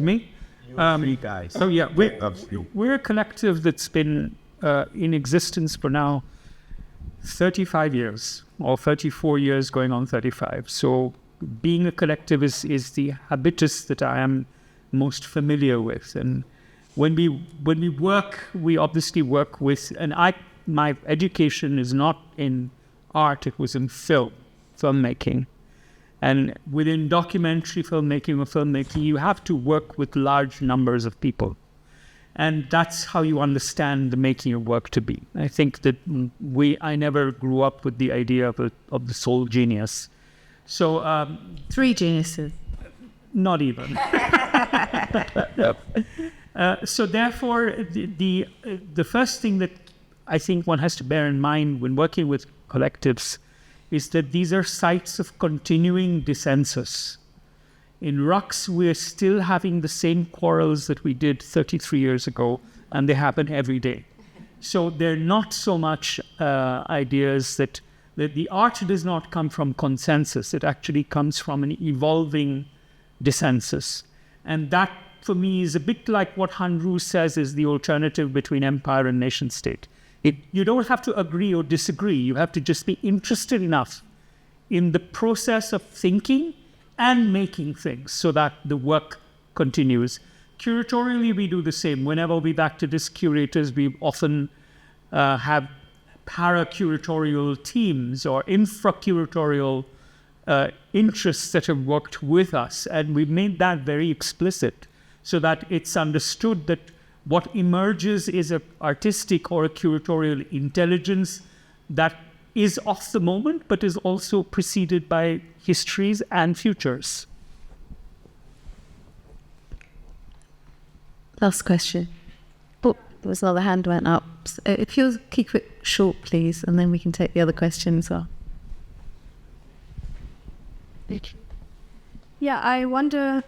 Me? Three guys. So yeah, we're a collective that's been in existence for now 35 years, or 34 years going on 35. So being a collective is the habitus that I am most familiar with. And when we work, we obviously work with, and my education is not in art, it was in filmmaking. And within documentary filmmaking, you have to work with large numbers of people. And that's how you understand the making of work to be. I think that I never grew up with the idea of the sole genius. So 3 geniuses. Not even. So therefore, the first thing that I think one has to bear in mind when working with collectives is that these are sites of continuing dissensus. In Rux, we're still having the same quarrels that we did 33 years ago, and they happen every day. So they're not so much ideas that the art does not come from consensus. It actually comes from an evolving dissensus. And that, for me, is a bit like what Hanru says is the alternative between empire and nation state. You don't have to agree or disagree. You have to just be interested enough in the process of thinking and making things so that the work continues. Curatorially, we do the same. Whenever we back to this curators, we often have para-curatorial teams or infra-curatorial interests that have worked with us. And we've made that very explicit so that it's understood that what emerges is an artistic or a curatorial intelligence that is of the moment, but is also preceded by histories and futures. Last question. Oh, there was another hand went up. So if you'll keep it short, please, and then we can take the other question as well. Yeah, I wonder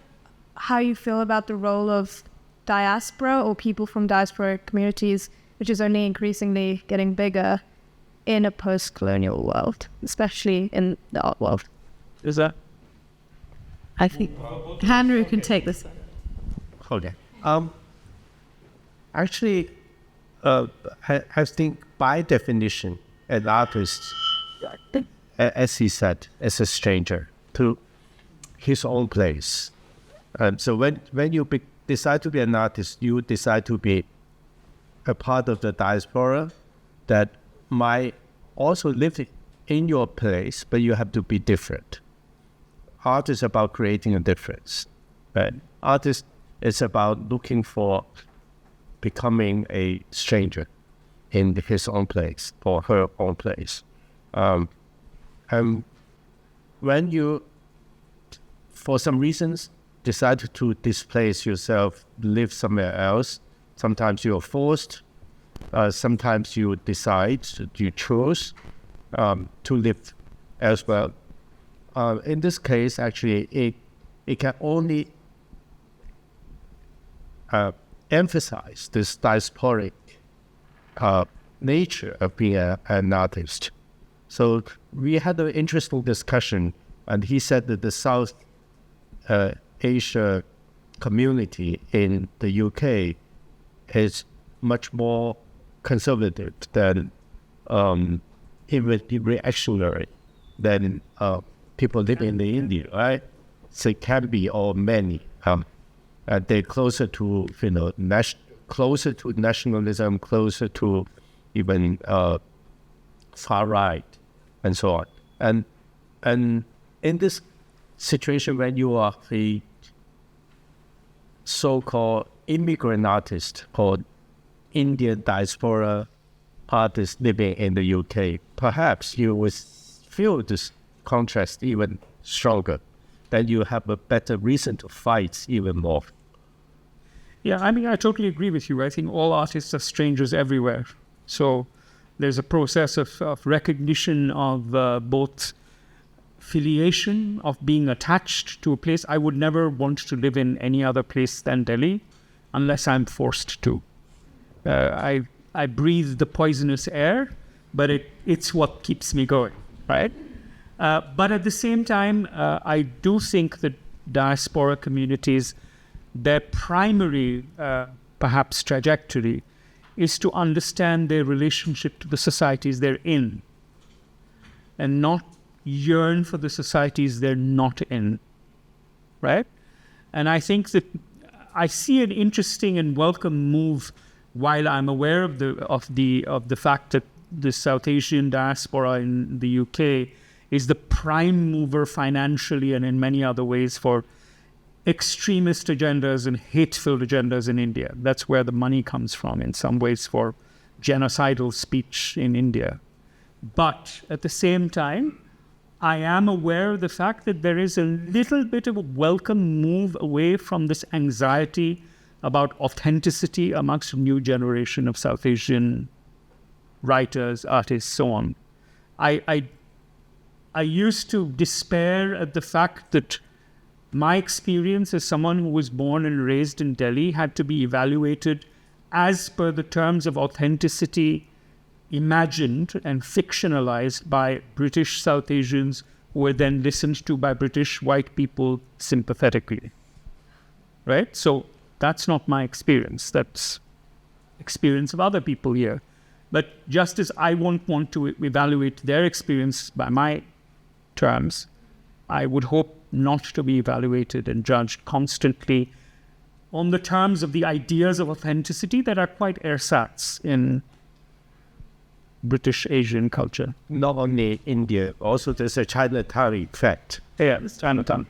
how you feel about the role of diaspora or people from diaspora communities, which is only increasingly getting bigger in a post-colonial world, especially in the art world. Is that? I think Hanru can take this. Hold on. Actually, I think by definition, an artist, as he said, is a stranger to his own place. So when you decide to be an artist, you decide to be a part of the diaspora that might also live in your place, but you have to be different. Art is about creating a difference. Right? Art is about looking for becoming a stranger in his own place or her own place. And when you, for some reasons, decide to displace yourself, live somewhere else, sometimes you're forced, sometimes you decide, you choose to live elsewhere. In this case, actually, it can only emphasize this diasporic nature of being an artist. So we had an interesting discussion, and he said that the South Asia community in the UK is much more conservative than even reactionary than people living in India, right? So it can be or many. They're closer to closer to nationalism, closer to even far right, and so on. And in this situation, when you are a so-called immigrant artist or Indian diaspora artist living in the UK, perhaps you will feel this contrast even stronger. Then you have a better reason to fight even more. Yeah, I mean, I totally agree with you. I think all artists are strangers everywhere. So there's a process of recognition of both filiation, of being attached to a place. I would never want to live in any other place than Delhi unless I'm forced to. I breathe the poisonous air, but it's what keeps me going, right? But at the same time, I do think that diaspora communities, their primary, perhaps, trajectory is to understand their relationship to the societies they're in and not yearn for the societies they're not in, right? And I think that I see an interesting and welcome move. While I'm aware of the fact that the South Asian diaspora in the UK is the prime mover financially and in many other ways for extremist agendas and hate-filled agendas in India. That's where the money comes from in some ways for genocidal speech in India. But at the same time, I am aware of the fact that there is a little bit of a welcome move away from this anxiety about authenticity amongst a new generation of South Asian writers, artists, so on. I used to despair at the fact that my experience as someone who was born and raised in Delhi had to be evaluated as per the terms of authenticity imagined and fictionalized by British South Asians who were then listened to by British white people sympathetically. Right? So that's not my experience. That's experience of other people here. But just as I won't want to evaluate their experience by my terms, I would hope not to be evaluated and judged constantly on the terms of the ideas of authenticity that are quite ersatz in British Asian culture. Not only India, also there's a Chinatown effect. Yeah, it's Chinatown.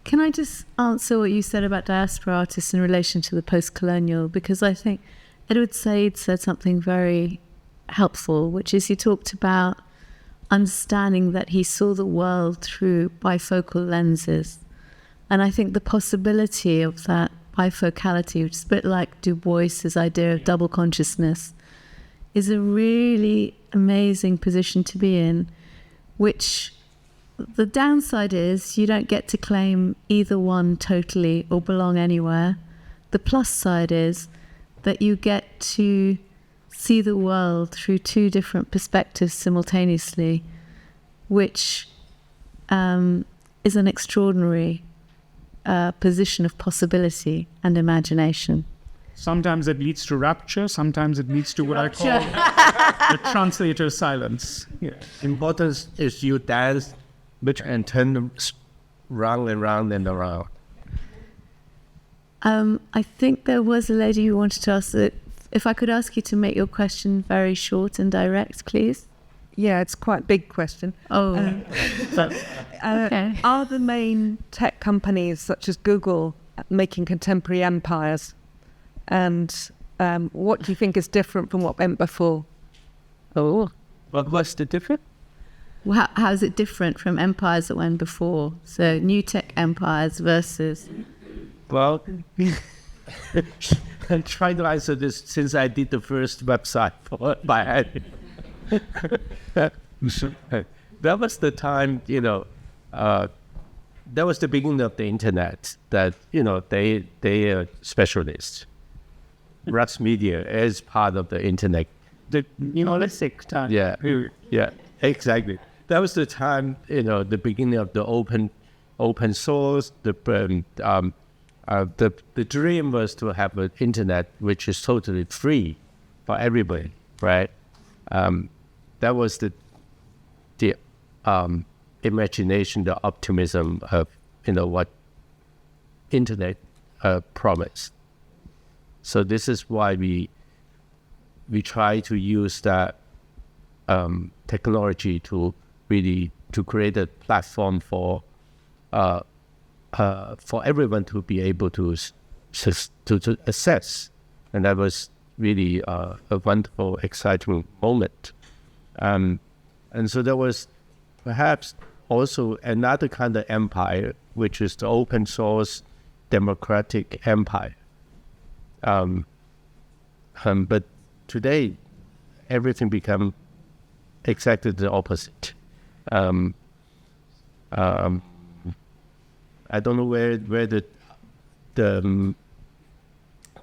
Can I just answer what you said about diaspora artists in relation to the post-colonial? Because I think Edward Said said something very helpful, which is he talked about understanding that he saw the world through bifocal lenses. And I think the possibility of that bifocality, which is a bit like Du Bois's idea of double consciousness, is a really amazing position to be in, which the downside is you don't get to claim either one totally or belong anywhere. The plus side is that you get to see the world through two different perspectives simultaneously, which is an extraordinary position of possibility and imagination. Sometimes it leads to rapture, sometimes it leads to what I call the translator's silence. Yeah. Important is you dance and turn round and round and around. I think there was a lady who wanted to ask that. If I could ask you to make your question very short and direct, please. Yeah, it's quite a big question. Oh. Okay. Are the main tech companies such as Google making contemporary empires? And what do you think is different from what went before? Oh. What's the difference? Well, how is it different from empires that went before? So new tech empires versus... Well, I'm trying to answer this since I did the first website by hand. That was the time, that was the beginning of the internet that, they are specialists. Russ Media is part of the internet. The Neolithic time. Yeah, exactly. That was the time, the beginning of the open source. The dream was to have an internet which is totally free for everybody, right? That was the imagination, the optimism of what internet promised. So this is why we try to use that technology to really to create a platform for everyone to be able to assess, and that was really a wonderful, exciting moment. And so there was perhaps also another kind of empire, which is the open source democratic empire. But today, everything become exactly the opposite. I don't know where the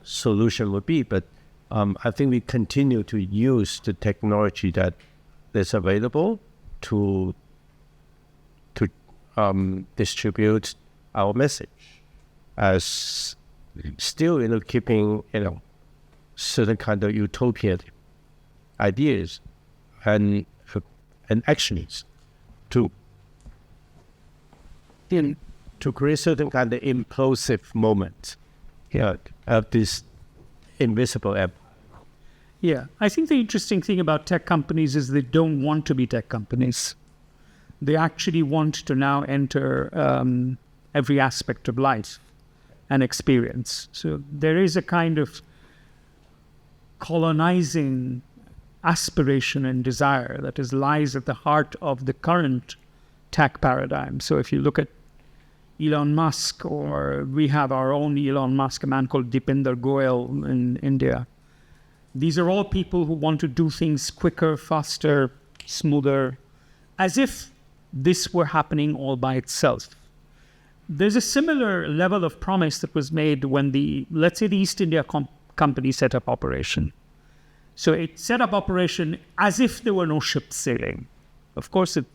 solution would be, but I think we continue to use the technology that is available to distribute our message, as still keeping certain kind of utopian ideas and actions to create certain kind of implosive moment of this invisible empire. Yeah, I think the interesting thing about tech companies is they don't want to be tech companies. They actually want to now enter every aspect of life and experience. So there is a kind of colonizing aspiration and desire that lies at the heart of the current tech paradigm. So if you look at Elon Musk, or we have our own Elon Musk, a man called Deepinder Goyal in India. These are all people who want to do things quicker, faster, smoother, as if this were happening all by itself. There's a similar level of promise that was made when let's say the East India Company set up operation. So it set up operation as if there were no ships sailing. Of course, it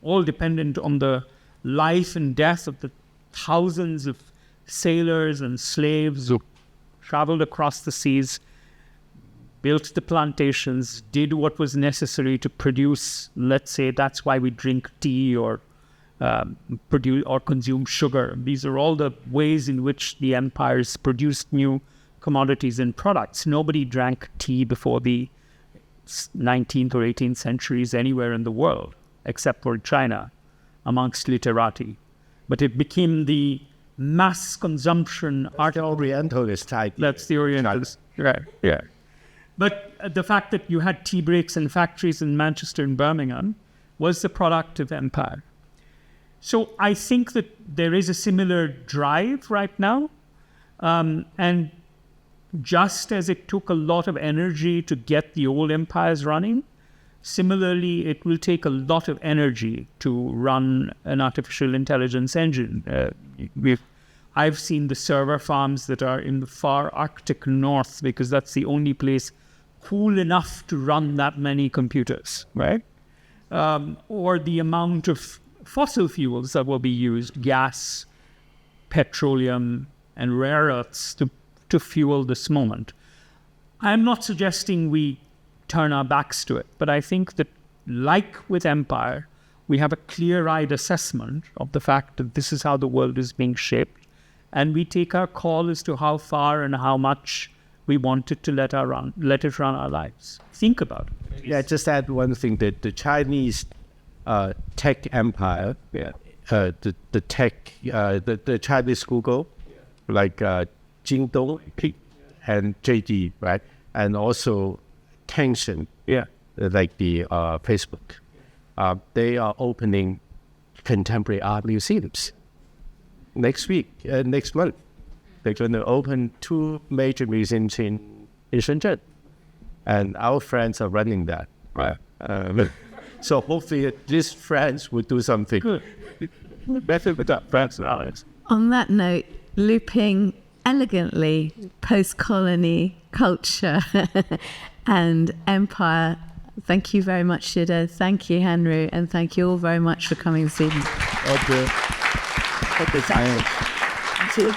all dependent on the life and death of the thousands of sailors and slaves who traveled across the seas, built the plantations, did what was necessary to produce, let's say that's why we drink tea or produce or consume sugar. These are all the ways in which the empires produced new commodities and products. Nobody drank tea before the 19th or 18th centuries anywhere in the world, except for China, amongst literati. But it became the mass consumption art. Orientalist type. That's the Orientalist. Right, yeah. But the fact that you had tea breaks and factories in Manchester and Birmingham was the product of empire. So I think that there is a similar drive right now. And just as it took a lot of energy to get the old empires running, similarly, it will take a lot of energy to run an artificial intelligence engine. I've seen the server farms that are in the far Arctic north, because that's the only place cool enough to run that many computers, right? Or the amount of fossil fuels that will be used, gas, petroleum, and rare earths to fuel this moment. I'm not suggesting we turn our backs to it, but I think that, like with empire, we have a clear-eyed assessment of the fact that this is how the world is being shaped, and we take our call as to how far and how much we want it to let it run our lives. Think about it. Yeah, just add one thing, that the Chinese tech empire, the Chinese Google, like Jingdong and JD, right? And also Tencent, like the Facebook. They are opening contemporary art museums next month. They're going to open 2 major museums in Shenzhen, and our friends are running that. Right. So hopefully these friends will do something good. Better with that friends and allies. On that note, looping elegantly post-colony culture and empire. Thank you very much, Shuddha. Thank you, Hanru, and thank you all very much for coming this evening. Okay. Thank you.